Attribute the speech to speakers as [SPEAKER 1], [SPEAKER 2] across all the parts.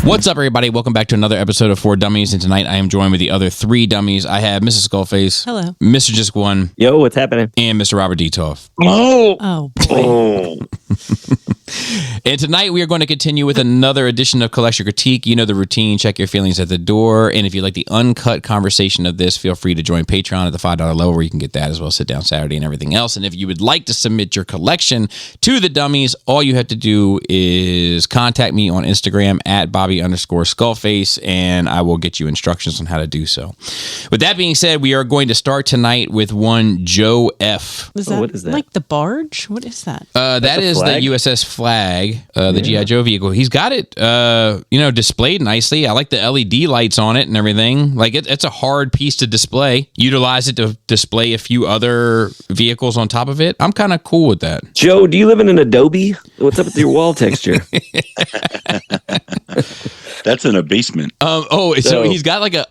[SPEAKER 1] What's up, everybody? Welcome back to another episode of 4 Dummies, and tonight I am joined with the other 3 dummies. I have Mrs. Skullface.
[SPEAKER 2] Hello.
[SPEAKER 1] Mr. Just One.
[SPEAKER 3] Yo, what's happening?
[SPEAKER 1] And Mr. Robert Detoff.
[SPEAKER 2] Oh, boy.
[SPEAKER 1] And tonight we are going to continue with another edition of Collector Critique. You know the routine. Check your feelings at the door. And if you like the uncut conversation of this, feel free to join Patreon at the $5 level where you can get that as well as Sit Down Saturday and everything else. And if you would like to submit your collection to the dummies, all you have to do is contact me on Instagram at Bobby_Skullface, and I will get you instructions on how to do so. With that being said, we are going to start tonight with one Joe F.
[SPEAKER 3] What is that?
[SPEAKER 2] Like the barge? What is that?
[SPEAKER 1] That is the USS Flag, the G.I. Joe vehicle. He's got it, displayed nicely. I like the LED lights on it and everything. Like it's a hard piece to display. Utilize it to display a few other vehicles on top of it. I'm kind of cool with that.
[SPEAKER 3] Joe, do you live in an Adobe? What's up with your wall texture?
[SPEAKER 4] That's in a basement.
[SPEAKER 1] So he's got like a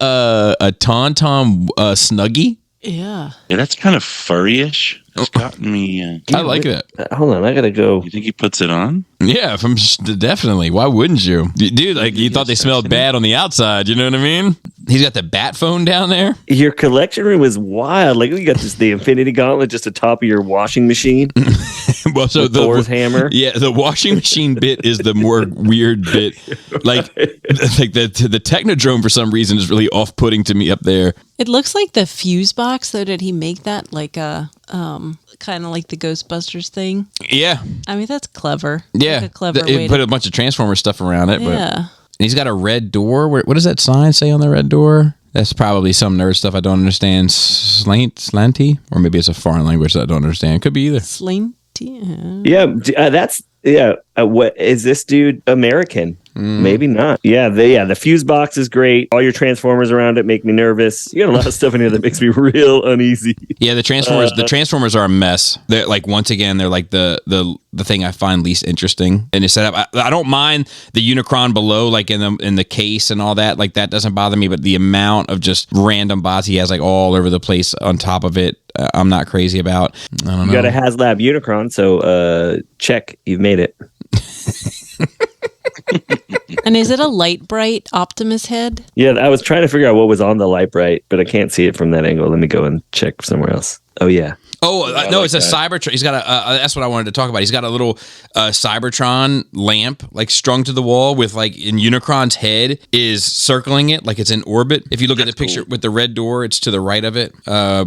[SPEAKER 1] Tauntaun Snuggie.
[SPEAKER 2] Yeah.
[SPEAKER 4] Yeah, that's kind of furry-ish. It's gotten me.
[SPEAKER 1] I like that.
[SPEAKER 3] Hold on, I gotta go.
[SPEAKER 4] You think he puts it on?
[SPEAKER 1] Yeah, definitely. Why wouldn't you? Dude, like you thought they smelled bad on the outside, you know what I mean? He's got the bat phone down there.
[SPEAKER 3] Your collection room is wild. Like, you got the Infinity Gauntlet just atop of your washing machine.
[SPEAKER 1] Well, so the
[SPEAKER 3] Thor's hammer.
[SPEAKER 1] Yeah, the washing machine bit is the more weird bit. Like the Technodrome for some reason is really off-putting to me up there.
[SPEAKER 2] It looks like the fuse box, though. Did he make that like a kind of like the Ghostbusters thing?
[SPEAKER 1] Yeah.
[SPEAKER 2] I mean, that's clever.
[SPEAKER 1] Yeah.
[SPEAKER 2] Like a clever way
[SPEAKER 1] It put a bunch of Transformer stuff around it.
[SPEAKER 2] Yeah.
[SPEAKER 1] But he's got a red door. What does that sign say on the red door? That's probably some nerd stuff I don't understand. Slanty? Or maybe it's a foreign language that I don't understand. Could be either.
[SPEAKER 2] Slinty?
[SPEAKER 3] What is this dude American? Maybe not. Yeah, the fuse box is great. All your Transformers around it make me nervous. You got a lot of stuff in here that makes me real uneasy.
[SPEAKER 1] Yeah, the Transformers are a mess. They're like, once again, they're like the thing I find least interesting in his setup. I don't mind the Unicron below, like in the case and all that. Like that doesn't bother me, but the amount of just random bots he has like all over the place on top of it, I'm not crazy about. I don't know.
[SPEAKER 3] You got a HasLab Unicron, so check, you've made it.
[SPEAKER 2] And is it a light bright Optimus head?
[SPEAKER 3] Yeah, I was trying to figure out what was on the light bright, but I can't see it from that angle. Let me go and check somewhere else. Oh, yeah.
[SPEAKER 1] Oh,
[SPEAKER 4] Yeah,
[SPEAKER 1] no,
[SPEAKER 4] like
[SPEAKER 1] it's a
[SPEAKER 4] that.
[SPEAKER 1] Cybertron. He's got that's what I wanted to talk about. He's got a little Cybertron lamp, like strung to the wall with like in Unicron's head is circling it like it's in orbit. If you look at the picture with the red door, it's to the right of it,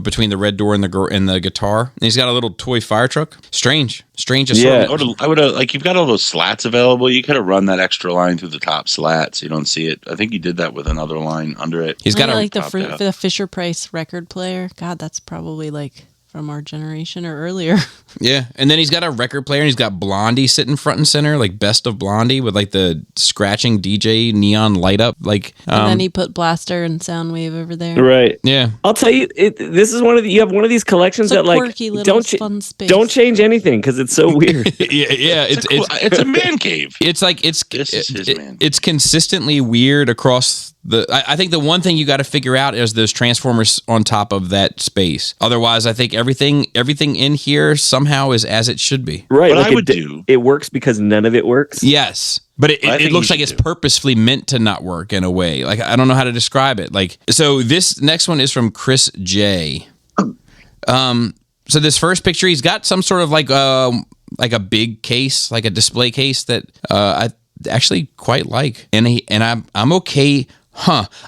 [SPEAKER 1] between the red door and the guitar. And he's got a little toy fire truck. Strange assortment.
[SPEAKER 4] I would have, like, you've got all those slats available. You could have run that extra line through the top slat so you don't see it. I think you did that with another line under it.
[SPEAKER 1] He's got
[SPEAKER 2] like the Fisher Price record player. God, that's probably like from our generation or earlier.
[SPEAKER 1] Yeah, and then he's got a record player, and he's got Blondie sitting front and center, like Best of Blondie, with like the scratching DJ neon light up, like.
[SPEAKER 2] And then he put Blaster and Soundwave over there.
[SPEAKER 3] Right.
[SPEAKER 1] Yeah.
[SPEAKER 3] I'll tell you, this is you have one of these collections
[SPEAKER 2] It's a
[SPEAKER 3] that like
[SPEAKER 2] quirky little fun space.
[SPEAKER 3] don't change anything because it's so weird.
[SPEAKER 1] yeah,
[SPEAKER 4] It's a man cave.
[SPEAKER 1] It's like
[SPEAKER 4] This is his man.
[SPEAKER 1] it's consistently weird across the. I think the one thing you got to figure out is those Transformers on top of that space. Otherwise, I think everything in here somehow is as it should be.
[SPEAKER 3] Right.
[SPEAKER 4] What
[SPEAKER 3] like
[SPEAKER 4] I would do.
[SPEAKER 3] It works because none of it works.
[SPEAKER 1] Yes. But
[SPEAKER 4] I
[SPEAKER 1] it
[SPEAKER 4] think
[SPEAKER 1] looks
[SPEAKER 4] you
[SPEAKER 1] like it's
[SPEAKER 4] should do.
[SPEAKER 1] purposefully meant to not work in a way. Like, I don't know how to describe it. Like, so this next one is from Chris J. So this first picture, he's got some sort of like a big case, like a display case that I actually quite like. And I'm okay.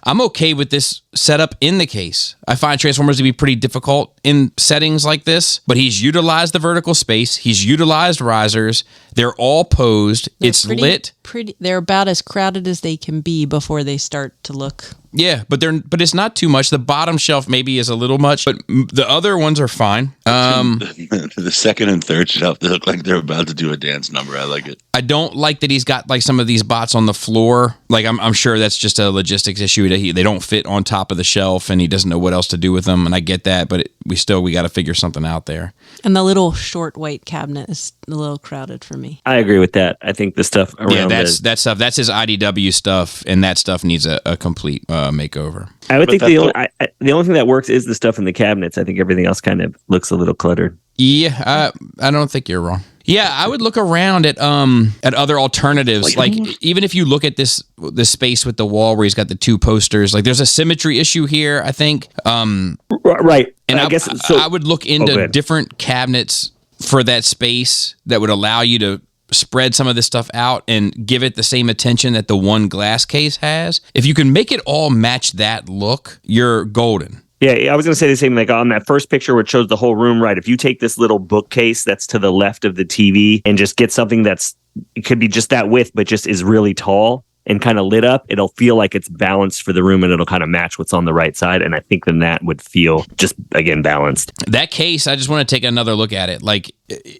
[SPEAKER 1] I'm okay with this setup in the case. I find Transformers to be pretty difficult in settings like this, but he's utilized the vertical space. He's utilized risers. They're all posed. It's lit.
[SPEAKER 2] They're about as crowded as they can be before they start to look.
[SPEAKER 1] Yeah, but it's not too much. The bottom shelf maybe is a little much, but the other ones are fine.
[SPEAKER 4] The second and third shelf, they look like they're about to do a dance number. I like it.
[SPEAKER 1] I don't like that he's got like some of these bots on the floor. Like I'm sure that's just a logistics issue. They don't fit on top of the shelf, and he doesn't know what else to do with them. And I get that, but we got to figure something out there.
[SPEAKER 2] And the little short white cabinet is a little crowded for me.
[SPEAKER 3] I agree with that. I think the stuff around
[SPEAKER 1] that stuff. That's his IDW stuff, and that stuff needs a complete makeover.
[SPEAKER 3] I would think the only thing that works is the stuff in the cabinets. I think everything else kind of looks a little cluttered.
[SPEAKER 1] Yeah, I don't think you're wrong. Yeah, I would look around at other alternatives. Like even if you look at this space with the wall where he's got the two posters, like there's a symmetry issue here, I think.
[SPEAKER 3] Right.
[SPEAKER 1] And
[SPEAKER 3] I guess so.
[SPEAKER 1] I would look into different cabinets for that space that would allow you to spread some of this stuff out and give it the same attention that the one glass case has. If you can make it all match that look, you're golden.
[SPEAKER 3] Yeah, I was going to say the same, like on that first picture where it shows the whole room, right? If you take this little bookcase that's to the left of the TV and just get something it could be just that width, but just is really tall and kind of lit up, it'll feel like it's balanced for the room and it'll kind of match what's on the right side. And I think then that would feel just, again, balanced.
[SPEAKER 1] That case, I just want to take another look at it. Like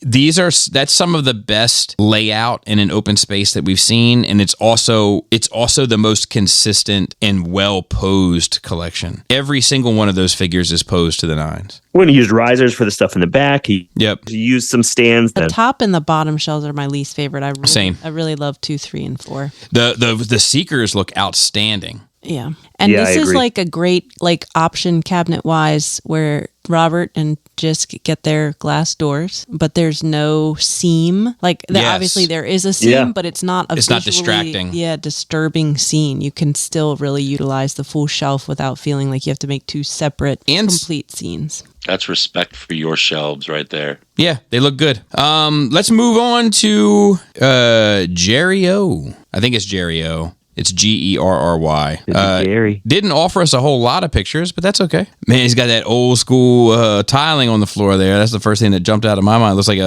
[SPEAKER 1] that's some of the best layout in an open space that we've seen. And it's also the most consistent and well posed collection. Every single one of those figures is posed to the nines.
[SPEAKER 3] When he used risers for the stuff in the back, he used some stands.
[SPEAKER 2] The top and the bottom shelves are my least favorite.
[SPEAKER 1] Same.
[SPEAKER 2] I really love 2, 3, and 4.
[SPEAKER 1] The Seekers look outstanding.
[SPEAKER 2] Yeah. And this is like a great option cabinet wise where Robert and Jisk get their glass doors, but there's no seam. Obviously there is a seam, but it's not
[SPEAKER 1] not distracting.
[SPEAKER 2] Yeah, disturbing scene. You can still really utilize the full shelf without feeling like you have to make two separate complete scenes.
[SPEAKER 4] That's respect for your shelves right there.
[SPEAKER 1] Yeah, they look good. Let's move on to Gerry O. I think it's Gerry O. It's Gerry.
[SPEAKER 3] Gerry.
[SPEAKER 1] Didn't offer us a whole lot of pictures, but that's okay. Man, he's got that old school tiling on the floor there. That's the first thing that jumped out of my mind. It looks like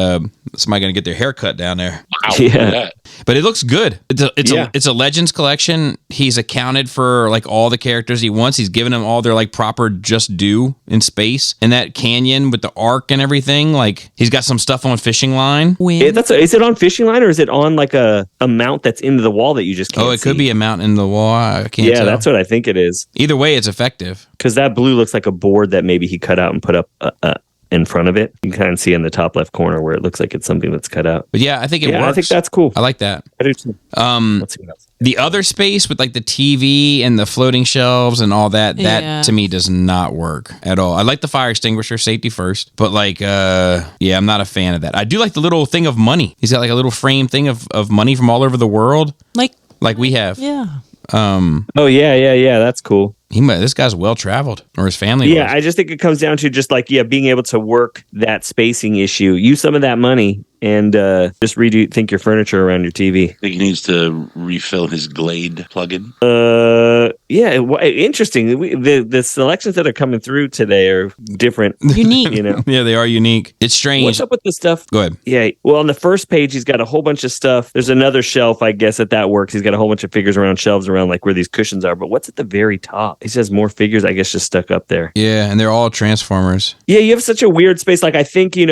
[SPEAKER 1] somebody going to get their hair cut down there.
[SPEAKER 4] Wow,
[SPEAKER 3] yeah.
[SPEAKER 1] But it looks good. It's a Legends collection. He's accounted for like all the characters he wants. He's given them all their like proper just due in space. And that canyon with the arc and everything, like he's got some stuff on fishing line.
[SPEAKER 3] Is it on fishing line or is it on like a mount that's into the wall that you just can't see?
[SPEAKER 1] Could be a mount in the wall. I can't tell.
[SPEAKER 3] That's what I think it is.
[SPEAKER 1] Either way, it's effective.
[SPEAKER 3] Because that blue looks like a board that maybe he cut out and put up in front of it. You can kind of see in the top left corner where it looks like it's something that's cut out.
[SPEAKER 1] But yeah, I think it works.
[SPEAKER 3] I think that's cool.
[SPEAKER 1] I like that.
[SPEAKER 3] I do too. Let's see what else.
[SPEAKER 1] The other space with like the TV and the floating shelves and all that, that to me does not work at all. I like the fire extinguisher, safety first, but I'm not a fan of that. I do like the little thing of money. He's got like a little frame thing of money from all over the world. Like we have.
[SPEAKER 2] Yeah.
[SPEAKER 3] That's cool.
[SPEAKER 1] This guy's well traveled, or his family.
[SPEAKER 3] Yeah, I just think it comes down to just being able to work that spacing issue. Use some of that money and just rethink your furniture around your TV.
[SPEAKER 4] I think he needs to refill his Glade plugin.
[SPEAKER 3] Interesting. The selections that are coming through today are different,
[SPEAKER 2] unique.
[SPEAKER 1] Yeah, they are unique. It's strange.
[SPEAKER 3] What's up with the stuff?
[SPEAKER 1] Go ahead.
[SPEAKER 3] Yeah. Well, on the first page, he's got a whole bunch of stuff. There's another shelf, I guess, that works. He's got a whole bunch of figures around shelves around like where these cushions are. But what's at the very top? He says more figures, I guess, just stuck up there.
[SPEAKER 1] Yeah, and they're all Transformers.
[SPEAKER 3] Yeah, you have such a weird space. Like, I think, you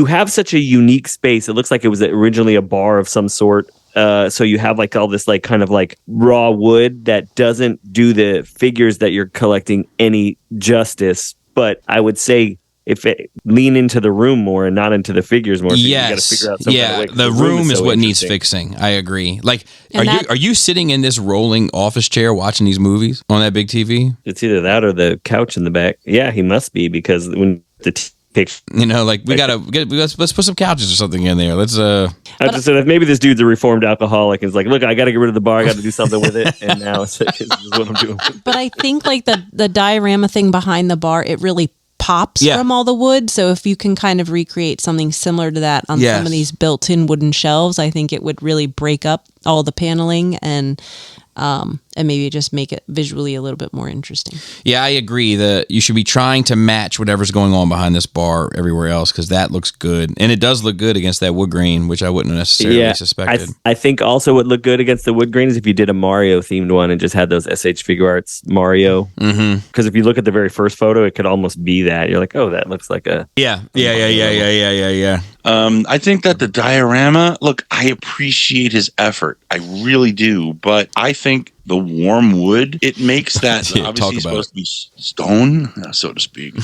[SPEAKER 3] have such a unique space. It looks like it was originally a bar of some sort. So you have like all this like kind of like raw wood that doesn't do the figures that you're collecting any justice. But I would say if it lean into the room more and not into the figures more.
[SPEAKER 1] Yes.
[SPEAKER 3] You got to figure out some kind of way,
[SPEAKER 1] the room is what needs fixing. I agree. Like, are you sitting in this rolling office chair watching these movies on that big TV?
[SPEAKER 3] It's either that or the couch in the back. Yeah, he must be, because when the picture,
[SPEAKER 1] let's put some couches or something in there. Let's
[SPEAKER 3] I just said, if maybe this dude's a reformed alcoholic and is like, look, I got to get rid of the bar, I got to do something with it, and now it's like, this is what I'm doing.
[SPEAKER 2] But I think like the diorama thing behind the bar, it really pops from all the wood. So if you can kind of recreate something similar to that on some of these built-in wooden shelves, I think it would really break up all the paneling and maybe just make it visually a little bit more interesting.
[SPEAKER 1] Yeah, I agree that you should be trying to match whatever's going on behind this bar everywhere else, because that looks good. And it does look good against that wood grain, which I wouldn't have necessarily suspected.
[SPEAKER 3] I think also what looked good against the wood grain is if you did a Mario themed one and just had those SH Figure Arts Mario. Because if you look at the very first photo, it could almost be that. You're like, oh, that looks like a...
[SPEAKER 1] Yeah.
[SPEAKER 4] I think that the diorama, look, I appreciate his effort. I really do. But I think the warm wood, it makes that obviously supposed to be stone, so to speak.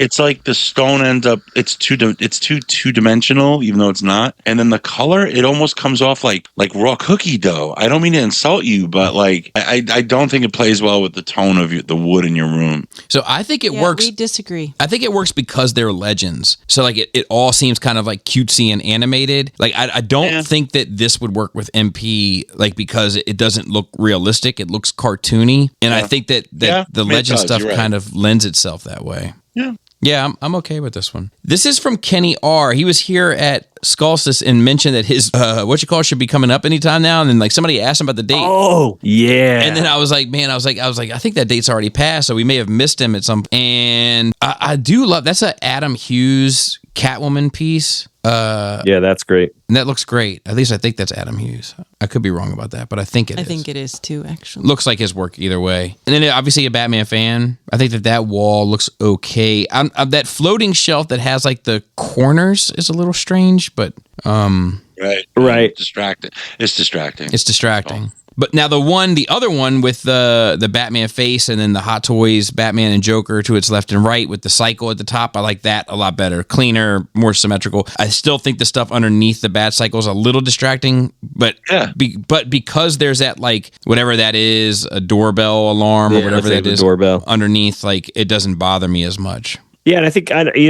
[SPEAKER 4] It's like the stone ends up. It's two dimensional, even though it's not. And then the color, it almost comes off like raw cookie dough. I don't mean to insult you, but like I don't think it plays well with the tone of the wood in your room.
[SPEAKER 1] So I think it works.
[SPEAKER 2] We disagree.
[SPEAKER 1] I think it works because they're legends. So like it all seems kind of like cutesy and animated. Like I don't think that this would work with MP, like because it doesn't look realistic. It looks cartoony, and I think that the legend stuff kind of lends itself that way.
[SPEAKER 4] Yeah.
[SPEAKER 1] Yeah, I'm okay with this one. This is from Kenny R. He was here at Skullface and mentioned that his should be coming up anytime now. And then like somebody asked him about the date.
[SPEAKER 3] Oh, yeah.
[SPEAKER 1] And then I was like, I think that date's already passed, so we may have missed him at some. And I do love that's an Adam Hughes Catwoman piece.
[SPEAKER 3] Yeah, that's great.
[SPEAKER 1] And that looks great. At least I think that's Adam Hughes. I could be wrong about that, but I think it is.
[SPEAKER 2] I think it is too, actually.
[SPEAKER 1] Looks like his work either way. And then obviously a Batman fan. I think that wall looks okay. That floating shelf that has like the corners is a little strange, but
[SPEAKER 4] right. It's distracting.
[SPEAKER 1] It's distracting. But now the other one with the Batman face and then the Hot Toys Batman and Joker to its left and right with the cycle at the top, I like that a lot better. Cleaner, more symmetrical. I still think the stuff underneath the Bat cycle is a little distracting, but but because there's that like whatever that is, a doorbell alarm or whatever that is,
[SPEAKER 3] doorbell
[SPEAKER 1] underneath, like it doesn't bother me as much.
[SPEAKER 3] Yeah, and I think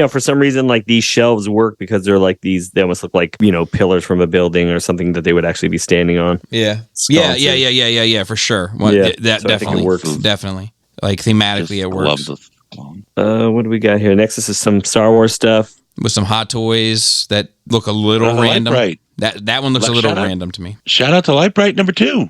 [SPEAKER 3] for some reason, like these shelves work because they're like these. They almost look like pillars from a building or something that they would actually be standing on.
[SPEAKER 1] Yeah, for sure. Well, that definitely works. Definitely, like thematically, it works.
[SPEAKER 3] What do we got here? Next, this is some Star Wars stuff
[SPEAKER 1] with some Hot Toys that look a little random. Right, that one looks a little random to me.
[SPEAKER 4] Shout out to Light Bright number 2.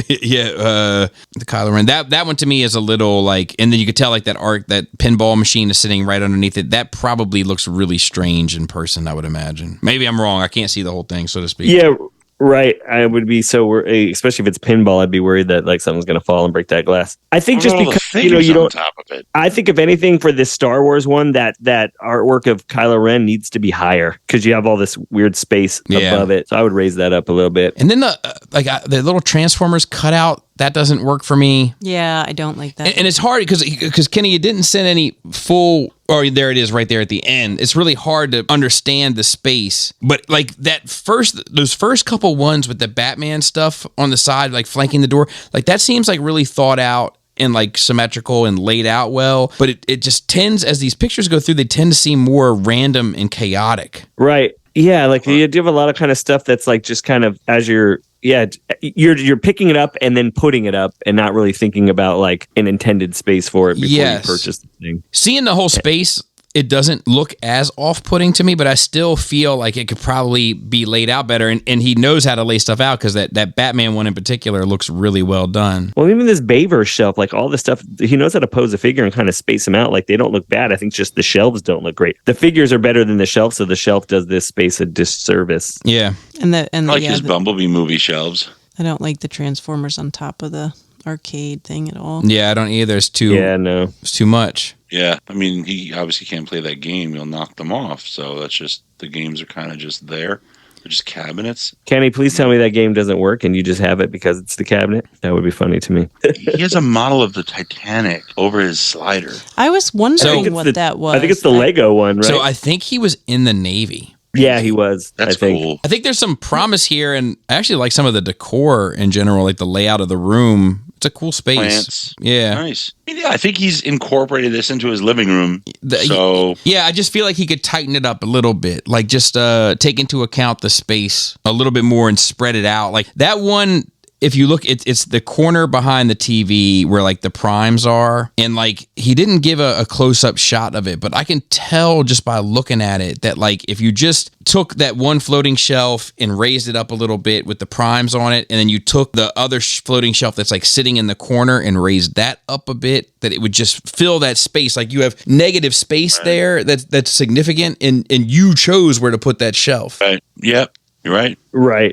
[SPEAKER 1] The Kylo Ren. That one to me is a little like, and then you could tell like that pinball machine is sitting right underneath it. That probably looks really strange in person, I would imagine. Maybe I'm wrong. I can't see the whole thing, so to speak.
[SPEAKER 3] Yeah, right. I would be especially if it's pinball, I'd be worried that like something's going to fall and break that glass. I think just because you don't. Top of it. I think if anything for this Star Wars one, that artwork of Kylo Ren needs to be higher because you have all this weird space above it. So I would raise that up a little bit.
[SPEAKER 1] And then the little Transformers cutout. That doesn't work for me.
[SPEAKER 2] Yeah, I don't like that.
[SPEAKER 1] And it's hard because Kenny, you didn't send any full. Or there it is, right there at the end. It's really hard to understand the space. But like those first couple ones with the Batman stuff on the side, like flanking the door, like that seems like really thought out and like symmetrical and laid out well. But it just tends, as these pictures go through, they tend to seem more random and chaotic.
[SPEAKER 3] Right. Yeah, like you do have a lot of kind of stuff that's like just kind of as you're picking it up and then putting it up and not really thinking about like an intended space for it before you purchase the thing.
[SPEAKER 1] Seeing the whole space, it doesn't look as off-putting to me, but I still feel like it could probably be laid out better. And he knows how to lay stuff out because that Batman one in particular looks really well done.
[SPEAKER 3] Well, even this Baver shelf, like all this stuff, he knows how to pose a figure and kind of space them out. Like they don't look bad. I think just the shelves don't look great. The figures are better than the shelf, so the shelf does this space a disservice.
[SPEAKER 1] Yeah.
[SPEAKER 2] And
[SPEAKER 4] I like his Bumblebee movie shelves.
[SPEAKER 2] I don't like the Transformers on top of the arcade thing at all.
[SPEAKER 1] Yeah, I don't either. It's too much.
[SPEAKER 4] Yeah, I mean, he obviously can't play that game. He'll knock them off. So that's just, the games are kind of just there. They're just cabinets.
[SPEAKER 3] Kenny, please tell me that game doesn't work and you just have it because it's the cabinet. That would be funny to me.
[SPEAKER 4] He has a model of the Titanic over his slider.
[SPEAKER 2] I was wondering what that was.
[SPEAKER 3] I think it's the Lego one, right?
[SPEAKER 1] So I think he was in the Navy.
[SPEAKER 3] Yeah, he was.
[SPEAKER 4] That's cool.
[SPEAKER 1] I think there's some promise here, and I actually like some of the decor in general, like the layout of the room. It's a cool space.
[SPEAKER 4] Plants.
[SPEAKER 1] Yeah.
[SPEAKER 4] Nice. Yeah, I think he's incorporated this into his living room.
[SPEAKER 1] I just feel like he could tighten it up a little bit. Like just take into account the space a little bit more and spread it out. Like that one, if you look, it's the corner behind the TV where like the primes are. And like he didn't give a close-up shot of it, but I can tell just by looking at it that like if you just took that one floating shelf and raised it up a little bit with the primes on it, and then you took the other floating shelf that's like sitting in the corner and raised that up a bit, that it would just fill that space. Like you have negative space there that's significant, and you chose where to put that shelf.
[SPEAKER 4] Right. Yep. You're right.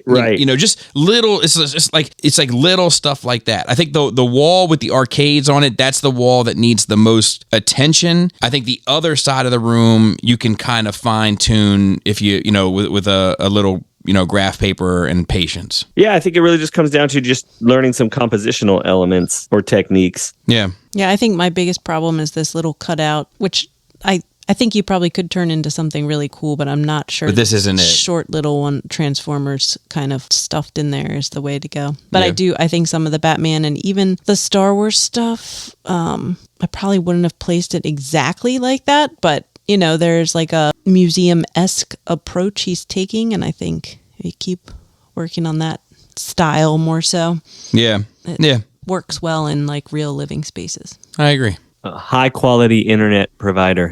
[SPEAKER 3] Right.
[SPEAKER 1] Just little. It's just like little stuff like that. I think the wall with the arcades on it, that's the wall that needs the most attention. I think the other side of the room you can kind of fine tune if you with a little graph paper and patience.
[SPEAKER 3] Yeah, I think it really just comes down to just learning some compositional elements or techniques.
[SPEAKER 1] Yeah.
[SPEAKER 2] Yeah, I think my biggest problem is this little cutout, which I I think you probably could turn into something really cool, but I'm not sure.
[SPEAKER 1] But this isn't it.
[SPEAKER 2] Short little one Transformers kind of stuffed in there is the way to go. But I think some of the Batman and even the Star Wars stuff, I probably wouldn't have placed it exactly like that, but there's like a museum-esque approach he's taking, and I think we keep working on that style more so.
[SPEAKER 1] Yeah.
[SPEAKER 2] It works well in like real living spaces.
[SPEAKER 1] I agree.
[SPEAKER 3] A high quality internet provider.